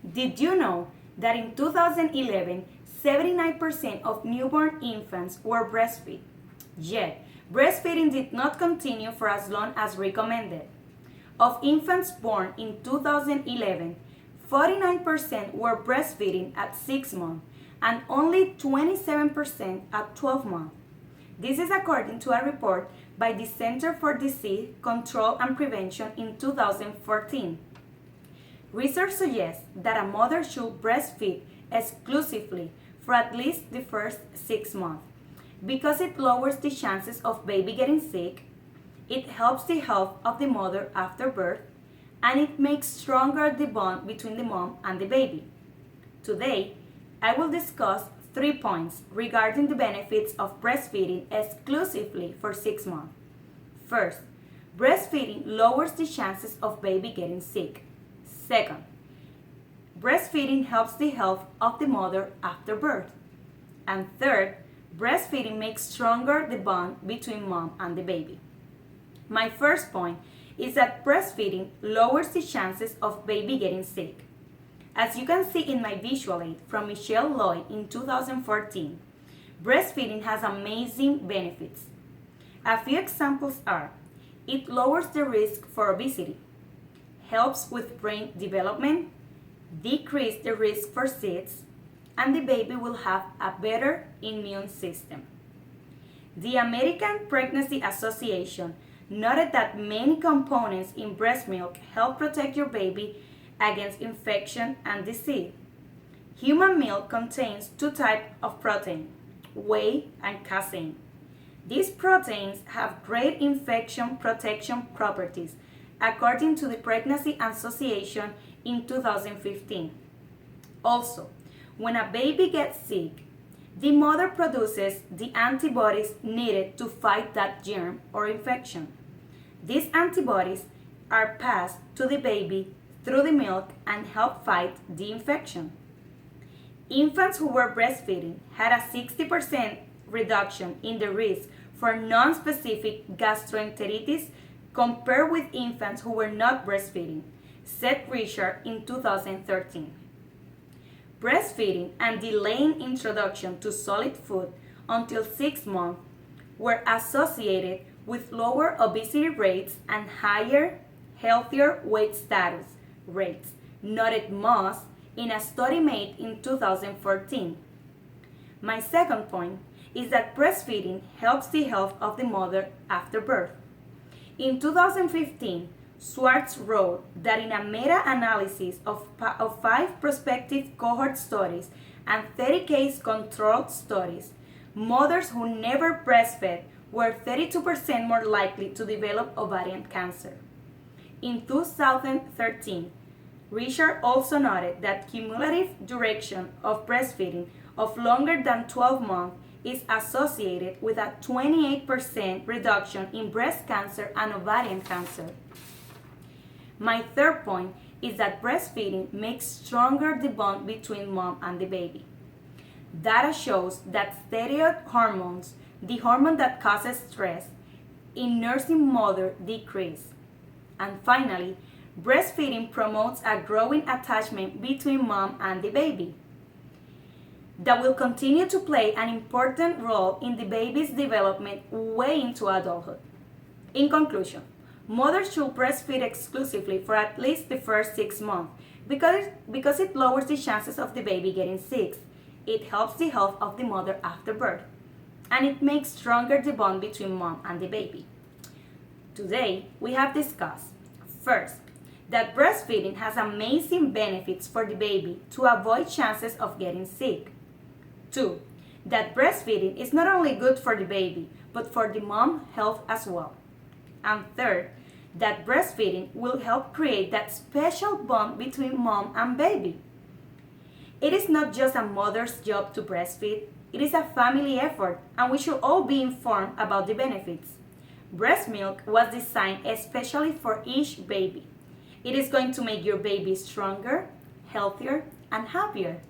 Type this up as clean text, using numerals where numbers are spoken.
Did you know that in 2011, 79% of newborn infants were breastfed? Yet, breastfeeding did not continue for as long as recommended. Of infants born in 2011, 49% were breastfeeding at 6 months and only 27% at 12 months. This is according to a report by the Center for Disease Control and Prevention in 2014. Research suggests that a mother should breastfeed exclusively for at least the first 6 months because it lowers the chances of baby getting sick, it helps the health of the mother after birth, and it makes stronger the bond between the mom and the baby. Today, I will discuss 3 points regarding the benefits of breastfeeding exclusively for 6 months. First, breastfeeding lowers the chances of baby getting sick. Second, breastfeeding helps the health of the mother after birth. And third, breastfeeding makes stronger the bond between mom and the baby. My first point is that breastfeeding lowers the chances of baby getting sick. As you can see in my visual aid from Michelle Lloyd in 2014, breastfeeding has amazing benefits. A few examples are: it lowers the risk for obesity, helps with brain development, decrease the risk for SIDS, and the baby will have a better immune system. The American Pregnancy Association noted that many components in breast milk help protect your baby against infection and disease. Human milk contains 2 types of protein, whey and casein. These proteins have great infection protection properties, according to the Pregnancy Association in 2015. Also, when a baby gets sick, the mother produces the antibodies needed to fight that germ or infection. These antibodies are passed to the baby through the milk and help fight the infection. Infants who were breastfeeding had a 60% reduction in the risk for non-specific gastroenteritis compared with infants who were not breastfeeding, said Richard in 2013. Breastfeeding and delaying introduction to solid food until 6 months were associated with lower obesity rates and higher, healthier weight status rates, noted Moss in a study made in 2014. My second point is that breastfeeding helps the health of the mother after birth. In 2015, Swartz wrote that in a meta-analysis of 5 prospective cohort studies and 30 case controlled studies, mothers who never breastfed were 32% more likely to develop ovarian cancer. In 2013, Richard also noted that cumulative duration of breastfeeding of longer than 12 months is associated with a 28% reduction in breast cancer and ovarian cancer. My third point is that breastfeeding makes stronger the bond between mom and the baby. Data shows that steroid hormones, the hormone that causes stress, in nursing mother decrease. And finally, breastfeeding promotes a growing attachment between mom and the baby that will continue to play an important role in the baby's development way into adulthood. In conclusion, mothers should breastfeed exclusively for at least the first 6 months because it lowers the chances of the baby getting sick, it helps the health of the mother after birth, and it makes stronger the bond between mom and the baby. Today, we have discussed, first, that breastfeeding has amazing benefits for the baby to avoid chances of getting sick. 2, that breastfeeding is not only good for the baby, but for the mom's health as well. And third, that breastfeeding will help create that special bond between mom and baby. It is not just a mother's job to breastfeed, it is a family effort, and we should all be informed about the benefits. Breast milk was designed especially for each baby. It is going to make your baby stronger, healthier, and happier.